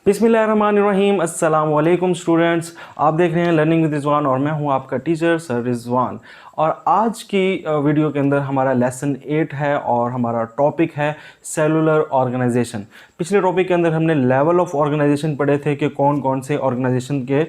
बिस्मिल्लाहिर्रहमानिर्रहीम। अस्सलाम वालेकुम स्टूडेंट्स, आप देख रहे हैं लर्निंग विद रिजवान और मैं हूं आपका टीचर सर रिजवान। और आज की वीडियो के अंदर हमारा लेसन 8 है और हमारा टॉपिक है सेलुलर ऑर्गेनाइजेशन। पिछले टॉपिक के अंदर हमने लेवल ऑफ ऑर्गेनाइजेशन पढ़े थे कि कौन कौन से ऑर्गेनाइजेशन के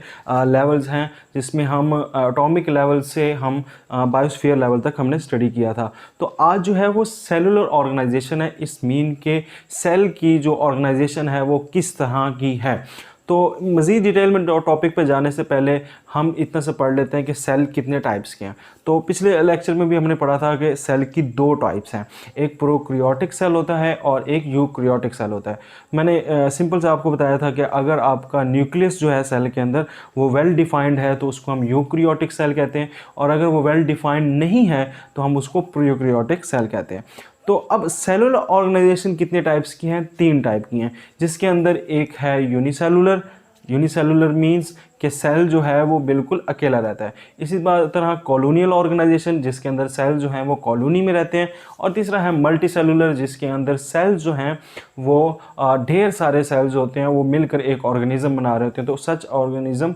लेवल्स हैं, जिसमें हम एटॉमिक लेवल से हम बायोस्फीयर लेवल तक हमने स्टडी किया था। तो आज जो है वो सेलुलर ऑर्गेनाइजेशन है। इस मीन के सेल की जो ऑर्गेनाइजेशन है वो किस तरह की है। तो मज़ीद डिटेल में टॉपिक पे जाने से पहले हम इतना से पढ़ लेते हैं कि सेल कितने टाइप्स के हैं। तो पिछले लेक्चर में भी हमने पढ़ा था कि सेल की दो टाइप्स हैं, एक प्रोक्रियोटिक सेल होता है और एक यूक्रियोटिक सेल होता है। मैंने सिंपल से आपको बताया था कि अगर आपका न्यूक्लियस जो है सेल के अंदर वो वेल डिफाइंड है तो उसको हम यूक्रियोटिक सेल कहते हैं, और अगर वो वेल डिफाइंड नहीं है तो हम उसको प्रोक्रियोटिक सेल कहते हैं। तो अब सेलुलर ऑर्गेनाइजेशन कितने टाइप्स की हैं? 3 टाइप की हैं, जिसके अंदर एक है यूनिसेलुलर। यूनिसेलुलर मींस कि सेल जो है वो बिल्कुल अकेला रहता है। इसी तरह कॉलोनियल ऑर्गेनाइजेशन, जिसके अंदर सेल जो हैं वो कॉलोनी में रहते हैं। और तीसरा है मल्टी सेलुलर, जिसके अंदर सेल्स जो हैं वो ढेर सारे सेल्स होते हैं, वो मिलकर एक ऑर्गेनिज्म बना रहे होते हैं। तो सच ऑर्गेनिज्म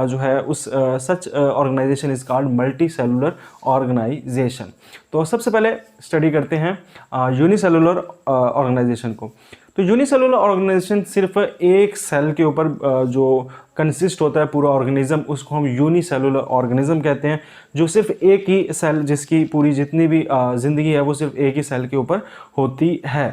जो है उस such organization is called multicellular organization. तो सबसे पहले स्टडी करते हैं यूनिसेलुलर ऑर्गेनाइजेशन को। तो यूनिसेलुलर ऑर्गेनाइजेशन सिर्फ एक सेल के ऊपर जो कंसिस्ट होता है पूरा ऑर्गेनिज्म, उसको हम यूनिसेलुलर ऑर्गेनिज्म कहते हैं। जो सिर्फ एक ही सेल, जिसकी पूरी जितनी भी ज़िंदगी है वो सिर्फ एक ही सेल के ऊपर होती है।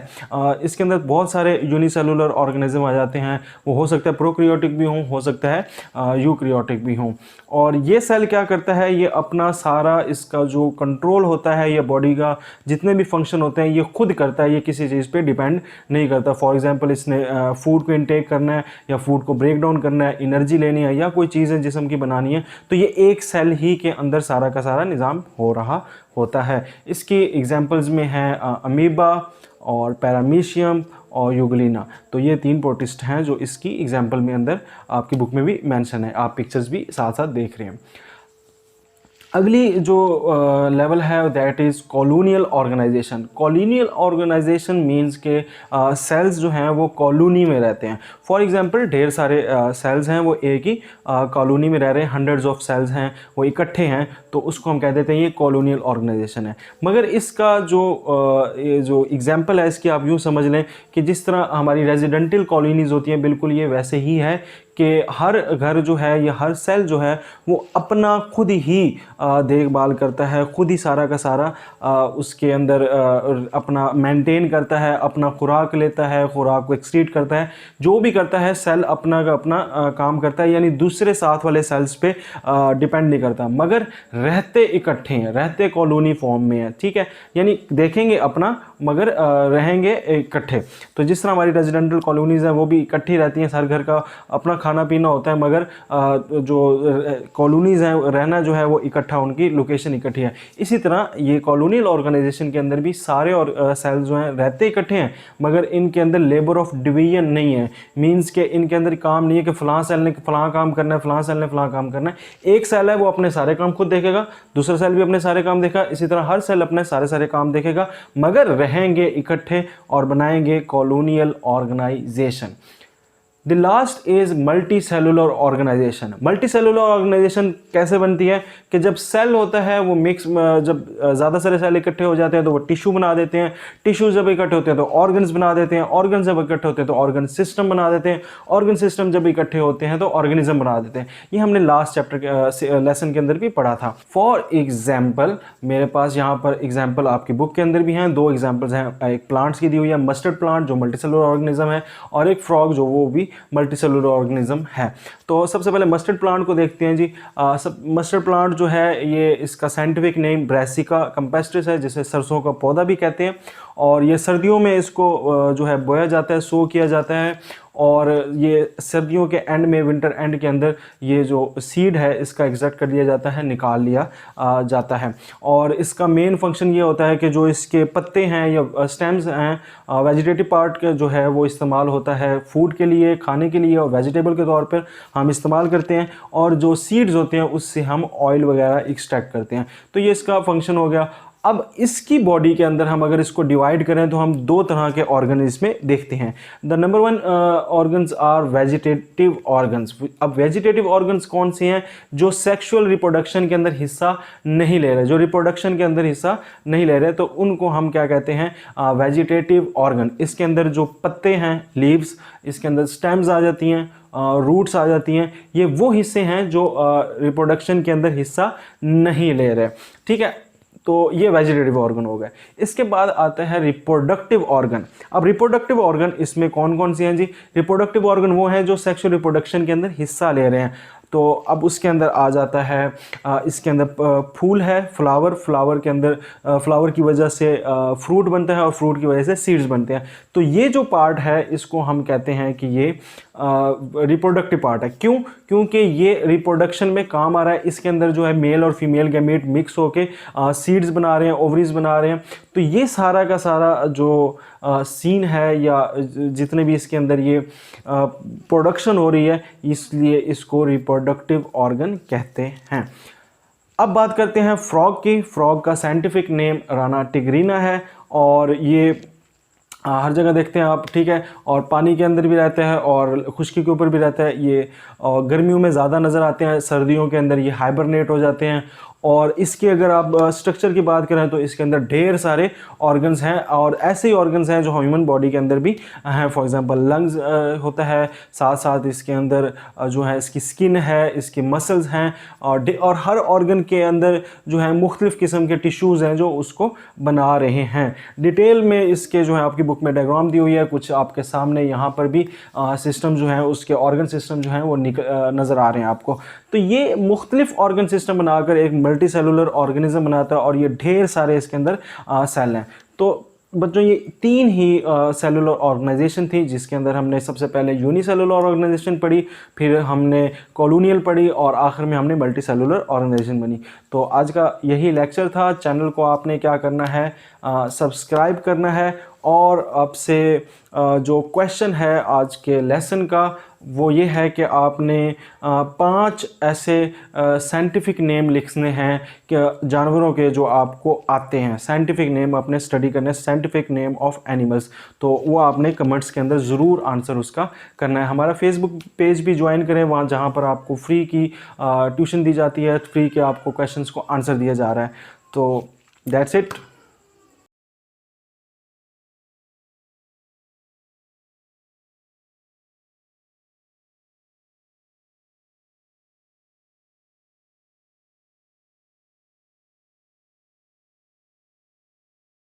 इसके अंदर बहुत सारे यूनिसेलुलर ऑर्गेनिज्म आ जाते हैं। वो हो सकता है प्रोक्रियोटिक भी हों, हो सकता है यूक्रियोटिक भी हों। और ये सेल क्या करता है, ये अपना सारा इसका जो कंट्रोल होता है, ये बॉडी का जितने भी फंक्शन होते हैं ये खुद करता है, ये किसी चीज़ पे डिपेंड नहीं करता। फॉर एग्जांपल इसने फूड को इनटेक करना है या फूड को ब्रेक डाउन करना है, एनर्जी लेनी है या कोई चीज़ है जिस्म की बनानी है, तो ये एक सेल ही के अंदर सारा का सारा निज़ाम हो रहा होता है। इसकी एग्जांपल्स में हैं अमीबा और पैरामीशियम और यूग्लिना। तो ये 3 प्रोटिस्ट हैं जो इसकी एग्जांपल में अंदर आपकी बुक में भी मेंशन है, आप पिक्चर्स भी साथ साथ देख रहे हैं। अगली जो लेवल है that is colonial organisation. Colonial organisation means के सेल्स जो हैं वो कॉलोनी में रहते हैं। फॉर एग्जांपल ढेर सारे सेल्स हैं वो एक ही कॉलोनी में रह रहे हैं, हंड्रेड्स ऑफ सेल्स हैं वो इकट्ठे हैं, तो उसको हम कह देते हैं ये कॉलोनियल ऑर्गेनाइजेशन है। मगर इसका जो एग्जांपल है इसकी आप यूँ समझ लें कि जिस तरह हमारी रेजिडेंटल कॉलोनीज़ होती हैं, बिल्कुल ये वैसे ही है कि हर घर जो है या हर सेल जो है वो अपना खुद ही देखभाल करता है, खुद ही सारा का सारा उसके अंदर अपना मेंटेन करता है, अपना खुराक लेता है, खुराक को एक्सक्रीट करता है, जो भी करता है सेल अपना का अपना काम करता है, यानी दूसरे साथ वाले सेल्स पे डिपेंड नहीं करता, मगर रहते इकट्ठे हैं, रहते कॉलोनी फॉर्म में है। ठीक है, यानी देखेंगे अपना मगर रहेंगे इकट्ठे। तो जिस तरह हमारी रेजिडेंटल कॉलोनीज़ हैं वो भी इकट्ठी रहती हैं, हर घर का अपना खाना पीना होता है, मगर जो कॉलोनीज़ हैं रहना जो है वो इकट्ठा, उनकी लोकेशन इकट्ठी है। इसी तरह ये कॉलोनियल ऑर्गेनाइजेशन के अंदर भी सारे और सेल्स जो हैं रहते इकट्ठे हैं, मगर इनके अंदर लेबर ऑफ डिवीजन नहीं है। मींस के इनके अंदर काम नहीं है कि फ़लाँ सेल ने फ़लाँ काम करना है, फ़लाँ सेल ने फ़लाँ काम करना है। एक सेल है वो अपने सारे काम खुद देखेगा, दूसरा सेल भी अपने सारे काम देखेगा, इसी तरह हर सेल अपने सारे सारे काम देखेगा, मगर रहेंगे इकट्ठे और बनाएंगे colonial organisation. The last is multicellular organisation. Multicellular organisation कैसे बनती है कि जब सेल होता है वो मिक्स, जब ज़्यादा सारे सेल इकट्ठे हो जाते हैं तो वो टिश्यू बना देते हैं, टिश्यू जब इकट्ठे होते हैं तो ऑर्गन्स बना देते हैं, ऑर्गन जब इकट्ठे होते हैं तो ऑर्गन सिस्टम बना देते हैं, ऑर्गन सिस्टम जब इकट्ठे होते हैं तो ऑर्गेनिज्म बना देते हैं। ये हमने लास्ट चैप्टर लेसन के अंदर भी पढ़ा था। फॉर एग्जाम्पल मेरे पास यहाँ पर एग्जाम्पल आपकी बुक के अंदर भी हैं, 2 एग्जाम्पल्स हैं। एक प्लांट्स की दी हुई है, मस्टर्ड प्लांट जो मल्टी सेलुलर ऑर्गेनिज्म है, और एक फ्रॉग जो वो भी मल्टी सेलुलर ऑर्गेनिज्म है। तो सबसे पहले मस्टर्ड प्लांट को देखते हैं जी। मस्टर्ड प्लांट जो है ये इसका साइंटिफिक नेम ब्रासिका कैम्पेस्ट्रिस है, जिसे सरसों का पौधा भी कहते हैं। और ये सर्दियों में इसको जो है बोया जाता है, सो किया जाता है, और ये सर्दियों के एंड में, विंटर एंड के अंदर ये जो सीड है इसका एक्सट्रैक्ट कर लिया जाता है, निकाल लिया जाता है। और इसका मेन फंक्शन ये होता है कि जो इसके पत्ते हैं या स्टेम्स हैं, वेजिटेटिव पार्ट के जो है वो इस्तेमाल होता है फूड के लिए, खाने के लिए, और वेजिटेबल के तौर पर हम इस्तेमाल करते हैं। और जो सीड्स होते हैं उससे हम ऑयल वगैरह एक्सट्रैक्ट करते हैं। तो ये इसका फंक्शन हो गया। अब इसकी बॉडी के अंदर हम अगर इसको डिवाइड करें तो हम दो तरह के ऑर्गन इसमें देखते हैं। The number one organs are vegetative organs. अब वेजिटेटिव ऑर्गन्स कौन से हैं? जो सेक्सुअल रिप्रोडक्शन के अंदर हिस्सा नहीं ले रहे, जो रिप्रोडक्शन के अंदर हिस्सा नहीं ले रहे, तो उनको हम क्या कहते हैं? Vegetative organ. इसके अंदर जो पत्ते हैं, लीव्स, इसके अंदर स्टेम्स आ जाती हैं, रूट्स आ जाती हैं, ये वो हिस्से हैं जो रिप्रोडक्शन के अंदर हिस्सा नहीं ले रहे। ठीक है, तो ये वेजिटेटिव ऑर्गन हो गए। इसके बाद आता है रिप्रोडक्टिव ऑर्गन। अब रिप्रोडक्टिव ऑर्गन इसमें कौन कौन सी हैं जी? रिप्रोडक्टिव ऑर्गन वो हैं जो सेक्सुअल रिप्रोडक्शन के अंदर हिस्सा ले रहे हैं। तो अब उसके अंदर आ जाता है, इसके अंदर फूल है, फ्लावर के अंदर फ्लावर की वजह से फ्रूट बनता है और फ्रूट की वजह से सीड्स बनते हैं। तो ये जो पार्ट है इसको हम कहते हैं कि ये रिप्रोडक्टिव पार्ट है। क्यों? क्योंकि ये रिप्रोडक्शन में काम आ रहा है। इसके अंदर जो है मेल और फीमेल गैमेट मिक्स होके सीड्स बना रहे हैं, ओवरीज बना रहे हैं। तो ये सारा का सारा जो सीन है या जितने भी इसके अंदर ये प्रोडक्शन हो रही है, इसलिए इसको रिप्रोडक्टिव ऑर्गन कहते हैं। अब बात करते हैं फ्रॉग की। फ्रॉग का साइंटिफिक नेम राना टिग्रीना है और ये हर जगह देखते हैं आप, ठीक है, और पानी के अंदर भी रहते हैं और खुश्की के ऊपर भी रहता है। ये गर्मियों में ज़्यादा नज़र आते हैं, सर्दियों के अंदर ये हाइबरनेट हो जाते हैं। और इसके अगर आप स्ट्रक्चर की बात करें तो इसके अंदर ढेर सारे ऑर्गन्स हैं और ऐसे ही ऑर्गन्स हैं जो ह्यूमन बॉडी के अंदर भी हैं। फॉर एग्जांपल लंग्स होता है, साथ साथ इसके अंदर जो है इसकी स्किन है, इसकी मसल्स हैं और हर ऑर्गन के अंदर जो है मुख्तलिफ़ किस्म के टिश्यूज़ हैं जो उसको बना रहे हैं। डिटेल में इसके जो है आपकी बुक में डायग्राम दी हुई है, कुछ आपके सामने यहाँ पर भी सिस्टम जो है उसके ऑर्गन सिस्टम जो है वो नज़र आ रहे हैं आपको। तो ये मुख्तलिफ ऑर्गन सिस्टम बनाकर एक मल्टी सेलुलर ऑर्गेनिज्म बनाता है और ये ढेर सारे इसके अंदर सेल हैं। तो बच्चों ये तीन ही सेलुलर ऑर्गेनाइजेशन थी, जिसके अंदर हमने सबसे पहले यूनिसेलुलर ऑर्गेनाइजेशन पढ़ी, फिर हमने कॉलोनियल पढ़ी और आखिर में हमने मल्टी सेलुलर ऑर्गेनाइजेशन बनी। तो आज का यही लेक्चर था। चैनल को आपने क्या करना है? सब्सक्राइब करना है और आपसे जो क्वेश्चन है आज के लेसन का वो ये है कि आपने 5 ऐसे साइंटिफिक नेम लिखने हैं कि जानवरों के जो आपको आते हैं, साइंटिफिक नेम अपने स्टडी करने, साइंटिफिक नेम ऑफ एनिमल्स। तो वो आपने कमेंट्स के अंदर ज़रूर आंसर उसका करना है। हमारा फेसबुक पेज भी ज्वाइन करें, वहाँ जहाँ पर आपको फ्री की ट्यूशन दी जाती है, फ्री के आपको क्वेश्चंस को आंसर दिया जा रहा है। तो दैट्स इट।